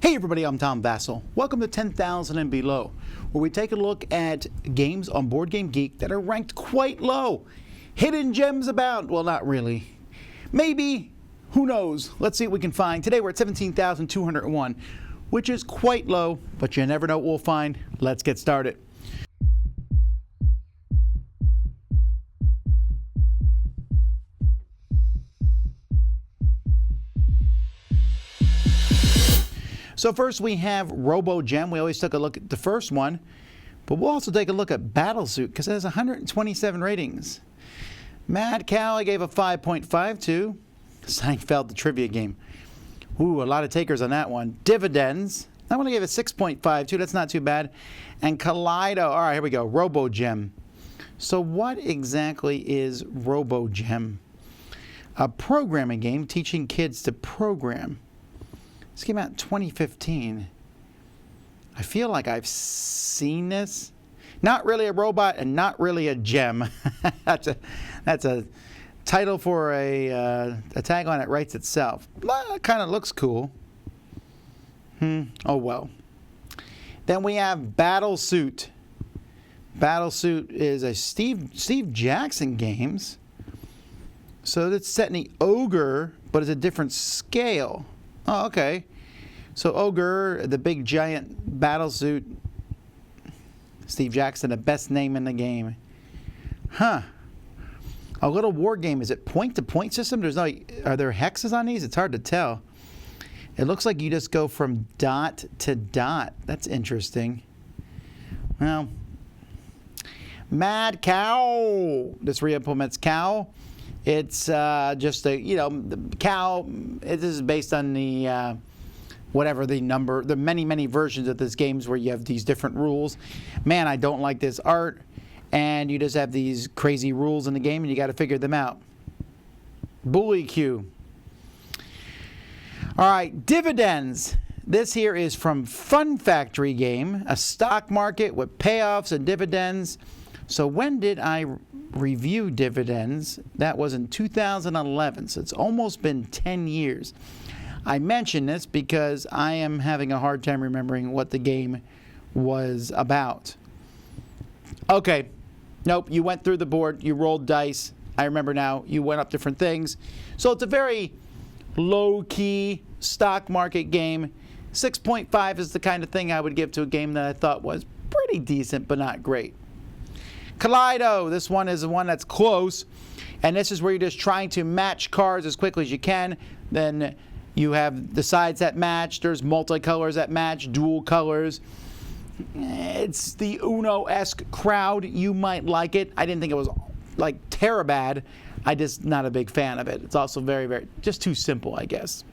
Hey everybody, I'm Tom Vassell. Welcome to 10,000 and Below, where we take a look at games on Board Game Geek that are ranked quite low. Hidden gems abound. Well, not really. Maybe. Who knows? Let's see what we can find. Today we're at 17,201, which is quite low, but you never know what we'll find. Let's get started. So first we have Robogem. We always took a look at the first one, but we'll also take a look at Battlesuit because it has 127 ratings. Mad Cow, I gave a 5.52. Seinfeld, the trivia game. Ooh, a lot of takers on that one. Dividends, that one I gave a 6.52. That's not too bad. And Kaleido, all right, here we go. Robogem. So what exactly is Robogem? A programming game teaching kids to program. This came out in 2015. I feel like I've seen this. Not really a robot and not really a gem. That's a title for a tagline that writes itself. It kind of looks cool. Oh well. Then we have Battlesuit. Battlesuit is a Steve Jackson games. So it's set in the Ogre, but it's a different scale. Oh, okay. So Ogre, the big giant battlesuit. Steve Jackson, the best name in the game. Huh. A little war game. Is it point-to-point system? Are there hexes on these? It's hard to tell. It looks like you just go from dot to dot. That's interesting. Well, Mad Cow. This re-implements Cow. It's just a, the cow. This is based on the whatever the number, the many versions of this games where you have these different rules. Man, I don't like this art, and you just have these crazy rules in the game, and you got to figure them out. Bully Q. All right, Dividends. This here is from Fun Factory Game, a stock market with payoffs and dividends. So when did I review Dividends? That was in 2011, so it's almost been 10 years. I mention this because I am having a hard time remembering what the game was about. Okay, nope, you went through the board, you rolled dice. I remember now, you went up different things. So it's a very low-key stock market game. 6.5 is the kind of thing I would give to a game that I thought was pretty decent, but not great. Kaleido, this one is the one that's close, and this is where you're just trying to match cards as quickly as you can. Then you have the sides that match, there's multicolors that match, dual colors. It's the Uno-esque crowd. You might like it. I didn't think it was like terribad. I'm just not a big fan of it. It's also very, just too simple, I guess.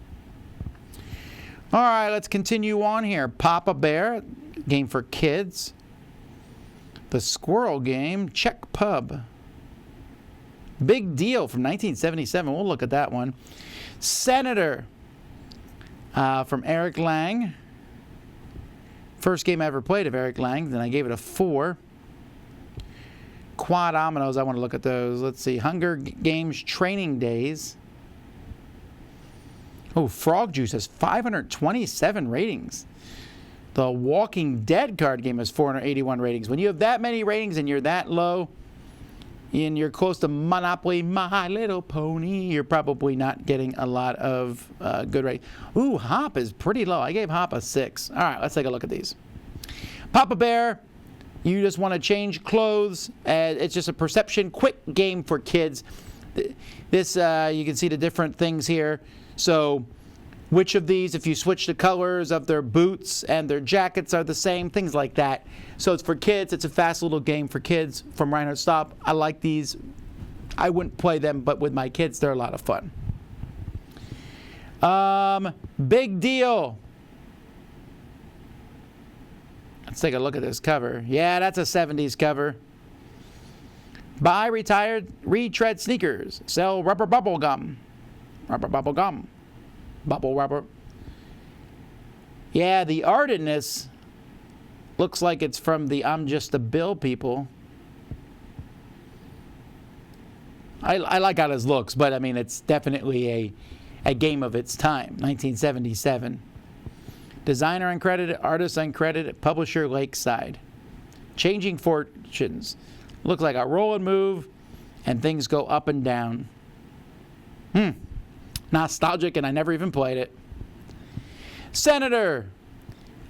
All right, let's continue on here. Papa Bear, game for kids. The Squirrel Game, Czech Pub. Big Deal from 1977. We'll look at that one. Senator from Eric Lang. First game I ever played of Eric Lang. Then I gave it a 4. Quad Dominoes. I want to look at those. Let's see. Hunger Games Training Days. Oh, Frog Juice has 527 ratings. The Walking Dead card game has 481 ratings. When you have that many ratings and you're that low, and you're close to Monopoly, My Little Pony, you're probably not getting a lot of good ratings. Ooh, Hop is pretty low. I gave Hop a 6. All right, let's take a look at these. Papa Bear, you just want to change clothes. It's just a perception, quick game for kids. This, you can see the different things here. So, which of these, if you switch the colors of their boots and their jackets are the same, things like that. So it's for kids. It's a fast little game for kids from Reinhardt Stop. I like these. I wouldn't play them, but with my kids, they're a lot of fun. Big Deal. Let's take a look at this cover. Yeah, that's a 70s cover. Buy retired retread sneakers. Sell rubber bubble gum. Rubber bubble gum. Bubble rubber. Yeah, the art in this looks like it's from the I'm Just a Bill people. I like how this looks, but I mean, it's definitely a game of its time, 1977. Designer uncredited, artist uncredited, publisher Lakeside. Changing Fortunes. Looks like a roll and move, and things go up and down. Nostalgic, and I never even played it. Senator.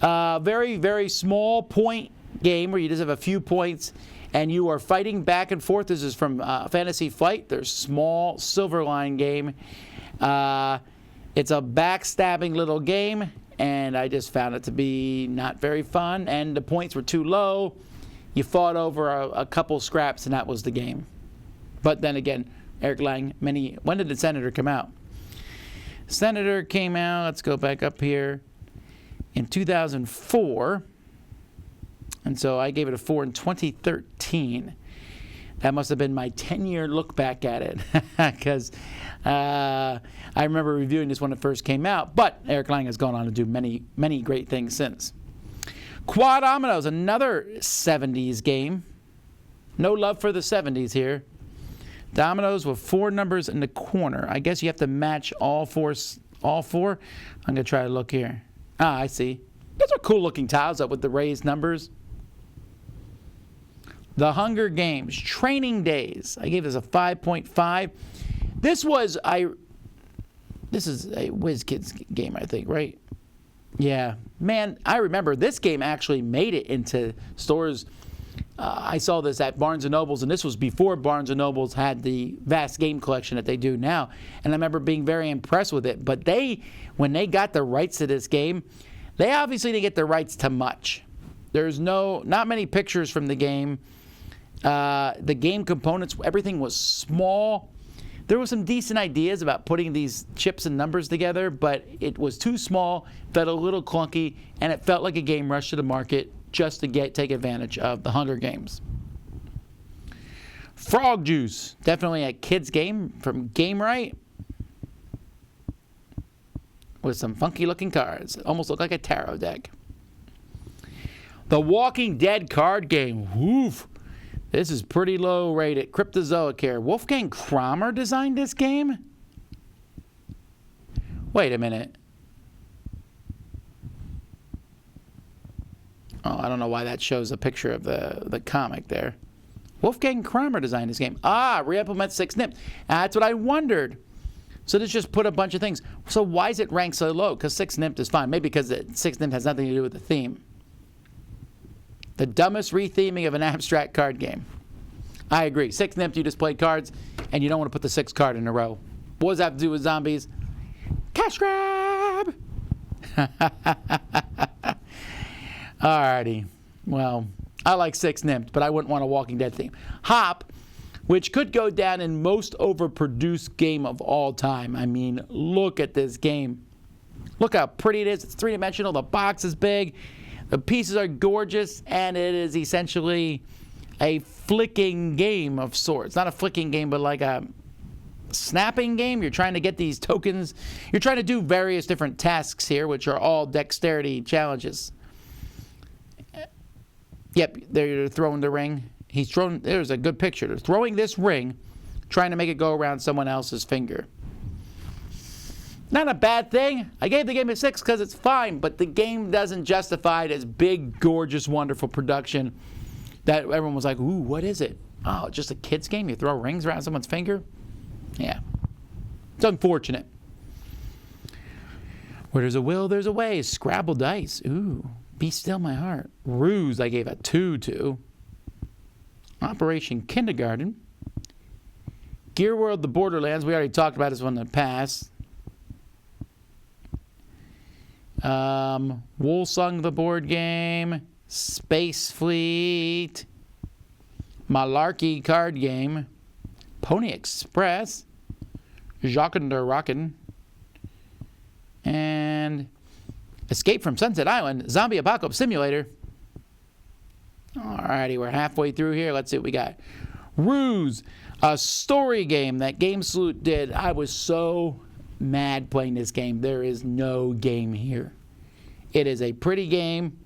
Very, very small point game where you just have a few points, and you are fighting back and forth. This is from Fantasy Flight, their small Silverline game. It's a backstabbing little game, and I just found it to be not very fun, and the points were too low. You fought over a couple scraps, and that was the game. But then again, Eric Lang, when did the Senator come out? Senator came out, let's go back up here, in 2004. And so I gave it a 4 in 2013. That must have been my 10-year look back at it, because I remember reviewing this when it first came out. But Eric Lang has gone on to do many, many great things since. Quad Dominoes, another 70s game. No love for the 70s here. Dominoes with 4 numbers in the corner. I guess you have to match all four. I'm going to try to look here. I see. Those are cool looking tiles up with the raised numbers. The Hunger Games, Training Days. I gave this a 5.5. This is a WizKids game, I think, right? Yeah. Man, I remember this game actually made it into stores. I saw this at Barnes & Noble's, and this was before Barnes & Noble's had the vast game collection that they do now. And I remember being very impressed with it. But when they got the rights to this game, they obviously didn't get the rights to much. There's not many pictures from the game. The game components, everything was small. There were some decent ideas about putting these chips and numbers together, but it was too small, felt a little clunky, and it felt like a game rushed to the market just to take advantage of the Hunger Games. Frog Juice, definitely a kid's game from Game Right, with some funky looking cards. Almost look like a tarot deck. The Walking Dead card game. Woof. This is pretty low rated. Cryptozoic here. Wolfgang Kramer designed this game? Wait a minute. Oh, I don't know why that shows a picture of the comic there. Wolfgang Kramer designed this game. Re-implement 6NIP. That's what I wondered. So this just put a bunch of things. So why is it ranked so low? Because 6NIP is fine. Maybe because 6NIP has nothing to do with the theme. The dumbest retheming of an abstract card game. I agree. 6NIP, you just play cards, and you don't want to put the 6th card in a row. What does that have to do with zombies? Cash grab! Alrighty. Well, I like 6NIP, but I wouldn't want a Walking Dead theme. Hop, which could go down in most overproduced game of all time. I mean, look at this game. Look how pretty it is. It's three-dimensional. The box is big. The pieces are gorgeous, and it is essentially a flicking game of sorts. Not a flicking game, but like a snapping game. You're trying to get these tokens. You're trying to do various different tasks here, which are all dexterity challenges. Yep, they're throwing the ring. There's a good picture. They're throwing this ring, trying to make it go around someone else's finger. Not a bad thing. I gave the game a 6 because it's fine, but the game doesn't justify it as big, gorgeous, wonderful production that everyone was like, ooh, what is it? Oh, just a kid's game? You throw rings around someone's finger? Yeah. It's unfortunate. Where there's a will, there's a way. Scrabble dice. Ooh. Be Still My Heart. Ruse, I gave a 2 to. Operation Kindergarten. Gear World, The Borderlands. We already talked about this one in the past. Woolsung, the board game. Space Fleet. Malarkey card game. Pony Express. Jacqueline Der Rock. And Escape from Sunset Island. Zombie Apocalypse Simulator. Alrighty, we're halfway through here. Let's see what we got. Ruse, a story game that Game Salute did. I was so mad playing this game. There is no game here. It is a pretty game.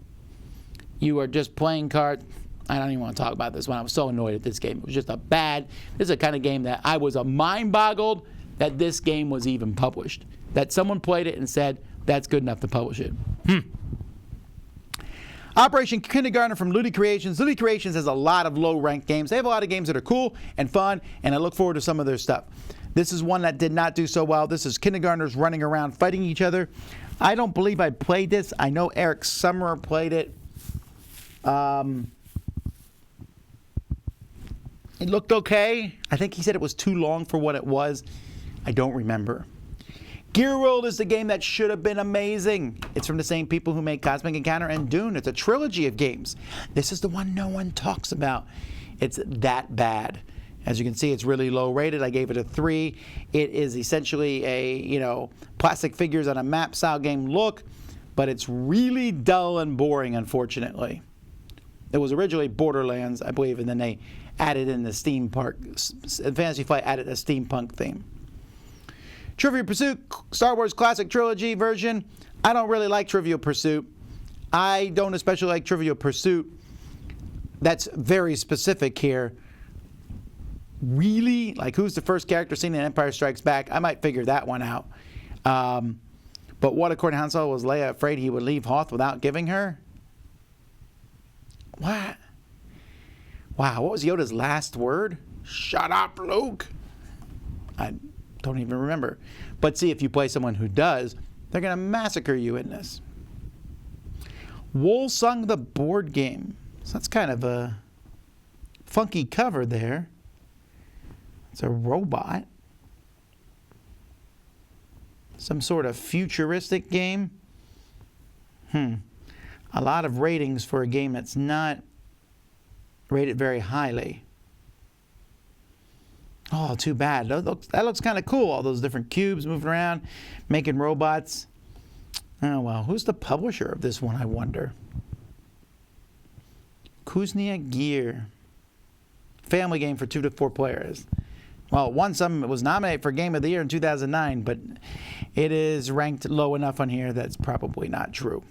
You are just playing cards. I don't even want to talk about this one. I was so annoyed at this game. It was just this is a kind of game that I was mind boggled that this game was even published. That someone played it and said, that's good enough to publish it. Operation Kindergartner from Ludi Creations. Ludi Creations has a lot of low-ranked games. They have a lot of games that are cool and fun, and I look forward to some of their stuff. This is one that did not do so well. This is kindergartners running around fighting each other. I don't believe I played this. I know Eric Summer played it. It looked okay. I think he said it was too long for what it was. I don't remember. Gear World is the game that should have been amazing. It's from the same people who made Cosmic Encounter and Dune. It's a trilogy of games. This is the one no one talks about. It's that bad. As you can see, it's really low rated. I gave it a 3. It is essentially a, plastic figures on a map style game look, but it's really dull and boring, unfortunately. It was originally Borderlands, I believe, and then they added in the steampunk. Fantasy Flight added a steampunk theme. Trivial Pursuit, Star Wars Classic Trilogy version. I don't really like Trivial Pursuit. I don't especially like Trivial Pursuit. That's very specific here. Really? Like, who's the first character seen in Empire Strikes Back? I might figure that one out. But what, according to Han Solo, was Leia afraid he would leave Hoth without giving her? What? Wow, what was Yoda's last word? Shut up, Luke. I don't even remember. But see, if you play someone who does, they're going to massacre you in this. Woolsung the board game. So that's kind of a funky cover there. It's a robot. Some sort of futuristic game. A lot of ratings for a game that's not rated very highly. Oh, too bad. That looks kind of cool. All those different cubes moving around, making robots. Oh, well. Who's the publisher of this one, I wonder? Kuznia Gear. Family game for 2 to 4 players. Well, it was nominated for Game of the Year in 2009, but it is ranked low enough on here that's probably not true.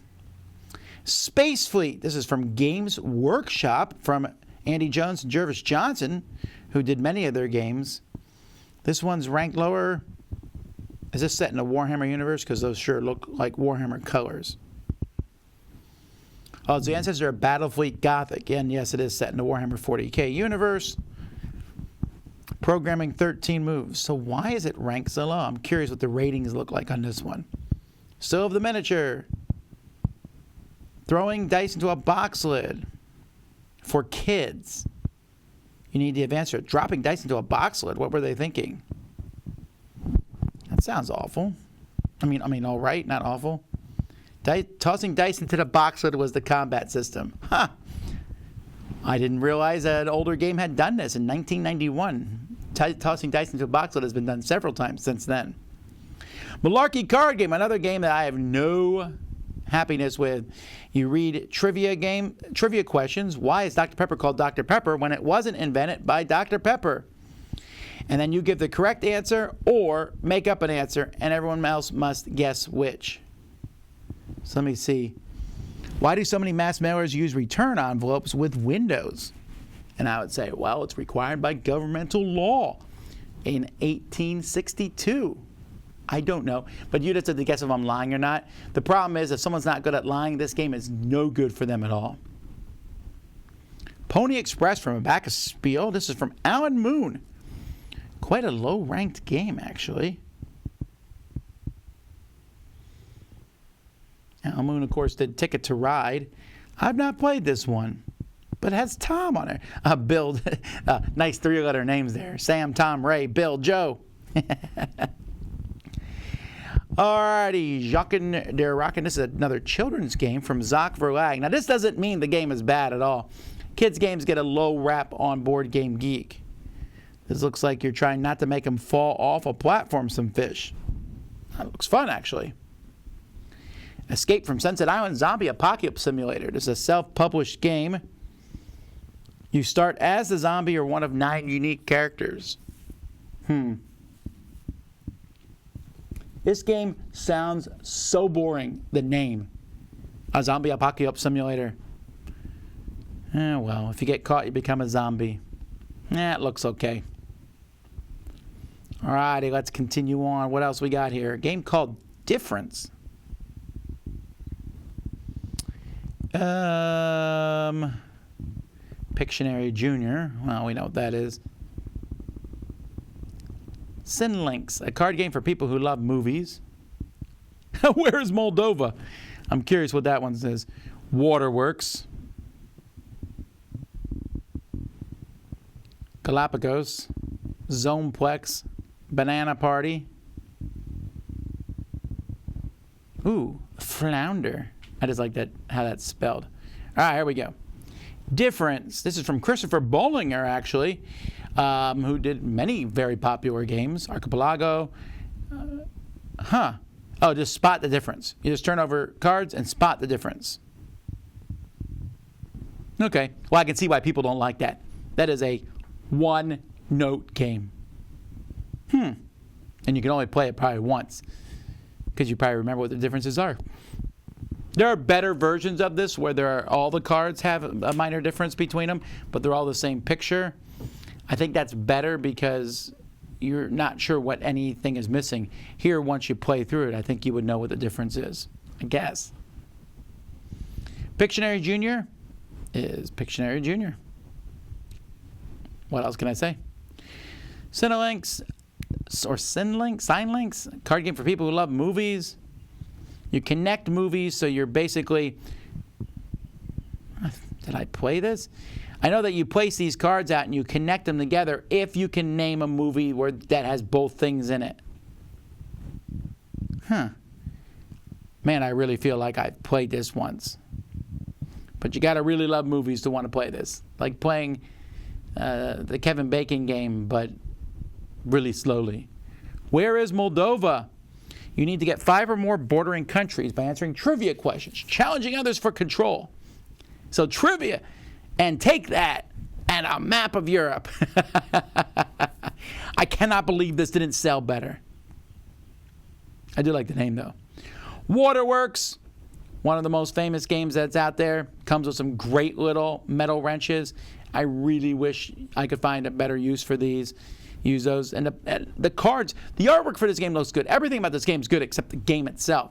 Space Fleet. This is from Games Workshop, from Andy Jones and Jervis Johnson, who did many of their games. This one's ranked lower. Is this set in the Warhammer universe? Because those sure look like Warhammer colors. Oh, it's the ancestor of Battlefleet Gothic. And yes, it is set in the Warhammer 40k universe. Programming 13 moves. So why is it ranked so low? I'm curious what the ratings look like on this one. Still have the miniature. Throwing dice into a box lid. For kids. You need to answer it. Dropping dice into a box lid. What were they thinking? That sounds awful. I mean, all right, not awful. Tossing dice into the box lid was the combat system. Huh. I didn't realize an older game had done this in 1991. Tossing dice into a box lid has been done several times since then. Malarkey Card Game, another game that I have no happiness with. You read trivia questions. Why is Dr. Pepper called Dr. Pepper when it wasn't invented by Dr. Pepper? And then you give the correct answer or make up an answer, and everyone else must guess which. So let me see. Why do so many mass mailers use return envelopes with windows? And I would say, well, it's required by governmental law in 1862. I don't know, but you'd have to guess if I'm lying or not. The problem is, if someone's not good at lying, this game is no good for them at all. Pony Express from Abacus Spiel. This is from Alan Moon. Quite a low-ranked game, actually. Alan Moon, of course, did Ticket to Ride. I've not played this one, but it has Tom on it. Bill, nice 3-letter names there. Sam, Tom, Ray, Bill, Joe. Alrighty, Jacqueline Der Rock, and this is another children's game from Zoc Verlag. Now, this doesn't mean the game is bad at all. Kids' games get a low rap on Board Game Geek. This looks like you're trying not to make them fall off a platform, some fish. That looks fun, actually. Escape from Sunset Island Zombie Apocalypse Simulator. This is a self-published game. You start as the zombie or one of 9 unique characters. This game sounds so boring, the name. A zombie apocalypse simulator. Well, if you get caught, you become a zombie. It looks okay. Alrighty, let's continue on. What else we got here? A game called Difference. Pictionary Jr. Well, we know what that is. Cinelinx, a card game for people who love movies. Where is Moldova? I'm curious what that one says. Waterworks. Galapagos. Zomplex. Banana Party. Ooh, Flounder. I just like that, how that's spelled. All right, here we go. Difference. This is from Christopher Bollinger, actually, who did many very popular games. Archipelago. Oh, just spot the difference. You just turn over cards and spot the difference. Okay. Well, I can see why people don't like that. That is a one-note game. And you can only play it probably once because you probably remember what the differences are. There are better versions of this where all the cards have a minor difference between them, but they're all the same picture. I think that's better because you're not sure what anything is missing. Here, once you play through it, I think you would know what the difference is, I guess. Pictionary Jr. is Pictionary Jr. What else can I say? Cinelinx, Cinelinx, card game for people who love movies. You connect movies, so you're basically... Did I play this? I know that you place these cards out and you connect them together if you can name a movie that has both things in it. Man, I really feel like I've played this once. But you got to really love movies to want to play this. Like playing the Kevin Bacon game, but really slowly. Where is Moldova? You need to get 5 or more bordering countries by answering trivia questions, challenging others for control. So trivia, and take that, and a map of Europe. I cannot believe this didn't sell better. I do like the name, though. Waterworks, one of the most famous games that's out there. Comes with some great little metal wrenches. I really wish I could find a better use for these. Use those. And the cards, the artwork for this game looks good. Everything about this game is good except the game itself.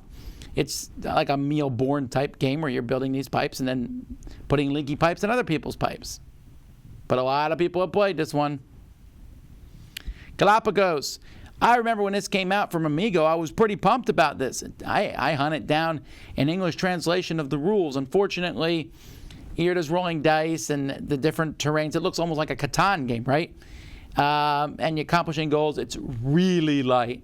It's like a meal-borne type game where you're building these pipes and then putting leaky pipes in other people's pipes. But a lot of people have played this one. Galapagos. I remember when this came out from Amigo, I was pretty pumped about this. I hunted down an English translation of the rules. Unfortunately, here it is rolling dice and the different terrains. It looks almost like a Catan game, right? And you're accomplishing goals. It's really light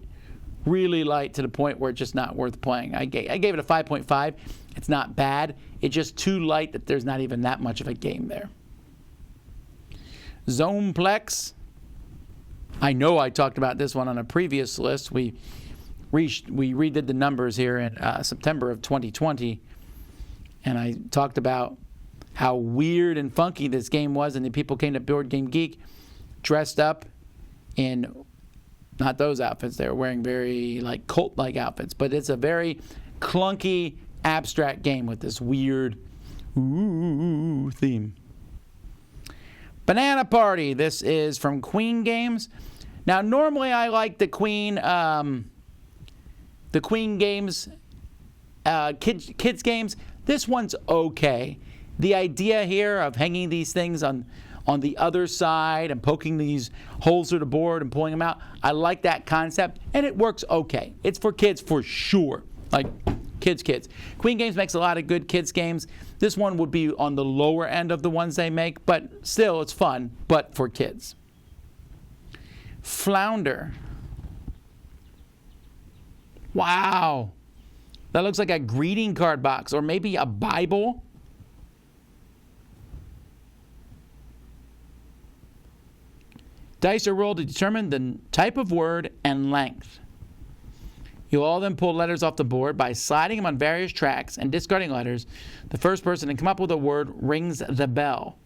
to the point where it's just not worth playing. I gave it a 5.5. It's not bad. It's just too light that there's not even that much of a game there. Zomplex. I know I talked about this one on a previous list. We redid the numbers here in September of 2020, and I talked about how weird and funky this game was, and the people came to Board Game Geek dressed up in not those outfits. They were wearing very like cult-like outfits, but it's a very clunky, abstract game with this weird theme. Banana Party. This is from Queen Games. Now, normally I like the Queen games, kids games. This one's okay. The idea here of hanging these things on the other side and poking these holes through the board and pulling them out, I like that concept, and it works okay. It's for kids for sure. Like kids. Queen Games makes a lot of good kids games. This one would be on the lower end of the ones they make, but still it's fun, but for kids. Flounder. Wow. That looks like a greeting card box or maybe a Bible. Dice are rolled to determine the type of word and length. You'll all then pull letters off the board by sliding them on various tracks and discarding letters. The first person to come up with a word rings the bell.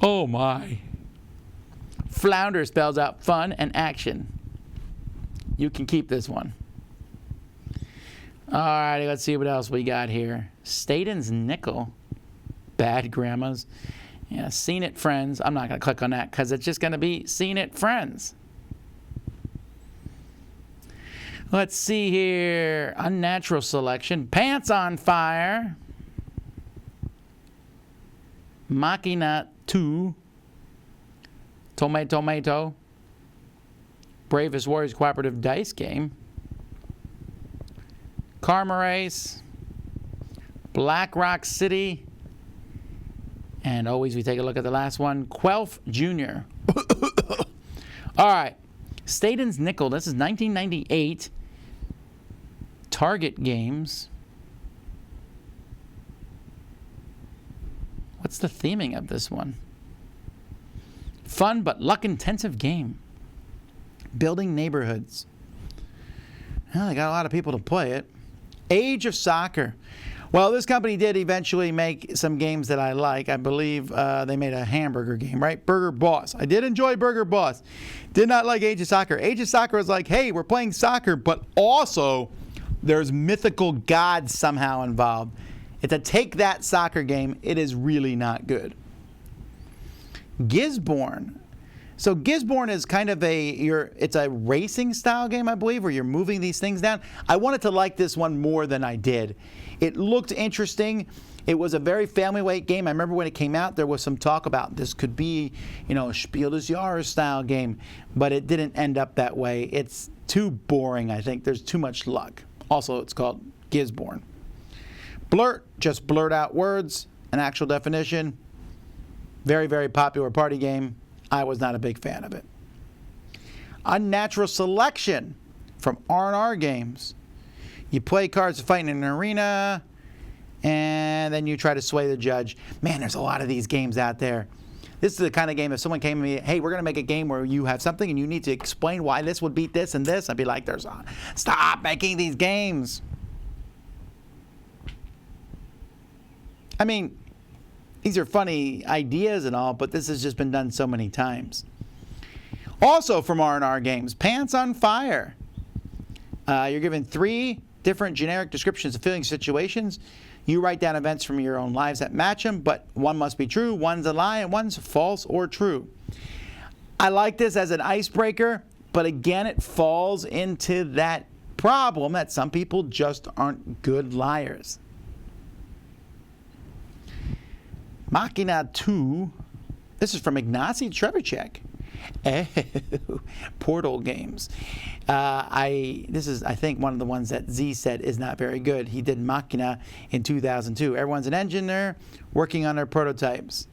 Oh my. Flounder spells out fun and action. You can keep this one. All righty, let's see what else we got here. Staten's Nickel. Bad Grandmas. Yeah, Seen It Friends. I'm not going to click on that because it's just going to be Seen It Friends. Let's see here. Unnatural Selection. Pants on Fire. Machina II. Tomato. Bravest Warriors Cooperative Dice Game. Karma Race. Black Rock City. And always we take a look at the last one. Quelf Jr. All right. Staten's Nickel. This is 1998. Target Games. What's the theming of this one? Fun but luck-intensive game. Building neighborhoods. Well, they got a lot of people to play it. Age of Soccer. Well, this company did eventually make some games that I like. I believe they made a hamburger game, right? Burger Boss. I did enjoy Burger Boss. Did not like Age of Soccer. Age of Soccer was like, hey, we're playing soccer, but also there's mythical gods somehow involved. It's a take that soccer game. It is really not good. Gisborne. So Gisborne is kind of it's a racing style game, I believe, where you're moving these things down. I wanted to like this one more than I did. It looked interesting. It was a very family weight game. I remember when it came out, there was some talk about this could be, a Spiel des Jahres style game, but it didn't end up that way. It's too boring, I think. There's too much luck. Also, it's called Gisborne. Blurt, just blurt out words, an actual definition. Very, very popular party game. I was not a big fan of it. Unnatural Selection from R&R Games. You play cards to fight in an arena, and then you try to sway the judge. Man, there's a lot of these games out there. This is the kind of game if someone came to me, hey, we're going to make a game where you have something and you need to explain why this would beat this and this. I'd be like, stop making these games. I mean, these are funny ideas and all, but this has just been done so many times. Also from R&R Games, Pants on Fire. You're given 3 different generic descriptions of feeling situations. You write down events from your own lives that match them, but one must be true, one's a lie, and one's false or true. I like this as an icebreaker, but again, it falls into that problem that some people just aren't good liars. Machina II. This is from Ignacy Trzewiczek. Oh, Portal Games. This is, I think, one of the ones that Z said is not very good. He did Machina in 2002. Everyone's an engineer working on their prototypes.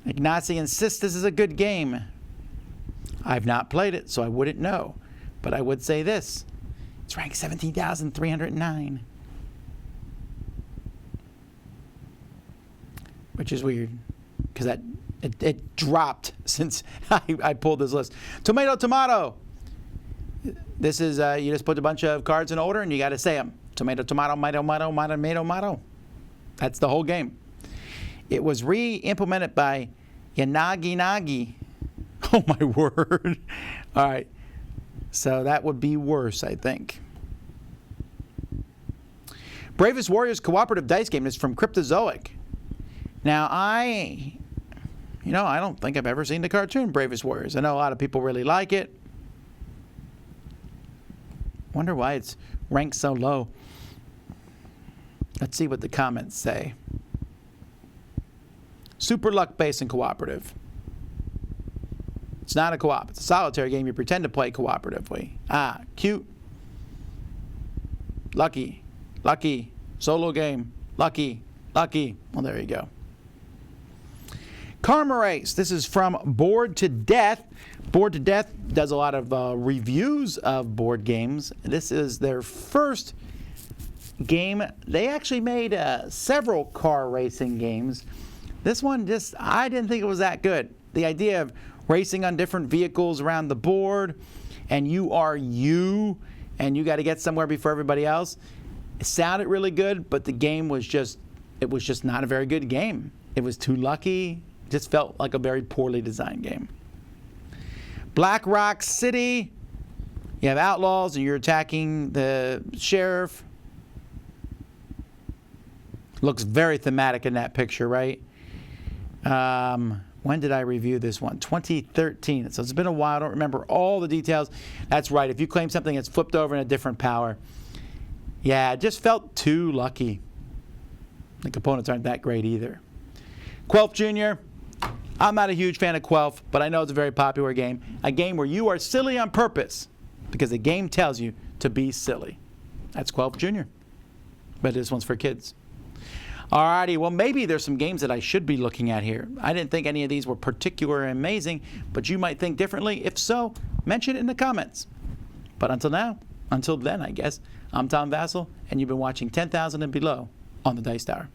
Ignacy insists this is a good game. I've not played it, so I wouldn't know. But I would say this. It's ranked 17,309. Which is weird, because it dropped since I pulled this list. Tomato. This is, you just put a bunch of cards in order and you got to say them. Tomato. That's the whole game. It was re-implemented by Yanagi. Oh my word. All right. So that would be worse, I think. Bravest Warriors Cooperative Dice Game is from Cryptozoic. Now, I don't think I've ever seen the cartoon Bravest Warriors. I know a lot of people really like it. Wonder why it's ranked so low. Let's see what the comments say. Super luck-based and cooperative. It's not a co-op. It's a solitary game you pretend to play cooperatively. Ah, cute. Lucky. Solo game. Lucky. Well, there you go. Karma Race. This is from Bored to Death. Bored to Death does a lot of reviews of board games. This is their first game. They actually made several car racing games. This one I didn't think it was that good. The idea of racing on different vehicles around the board, and you are you, and you got to get somewhere before everybody else. It sounded really good, but the game was just not a very good game. It was too lucky. It just felt like a very poorly designed game. Black Rock City. You have outlaws and you're attacking the sheriff. Looks very thematic in that picture, right? When did I review this one? 2013. So it's been a while. I don't remember all the details. That's right. If you claim something that's flipped over in a different power, yeah, it just felt too lucky. The components aren't that great either. Quelf Jr. I'm not a huge fan of Quelf, but I know it's a very popular game. A game where you are silly on purpose because the game tells you to be silly. That's Quelf Jr. But this one's for kids. Alrighty, well maybe there's some games that I should be looking at here. I didn't think any of these were particularly amazing, but you might think differently. If so, mention it in the comments. But until then, I guess, I'm Tom Vassell, and you've been watching 10,000 and Below on the Dice Tower.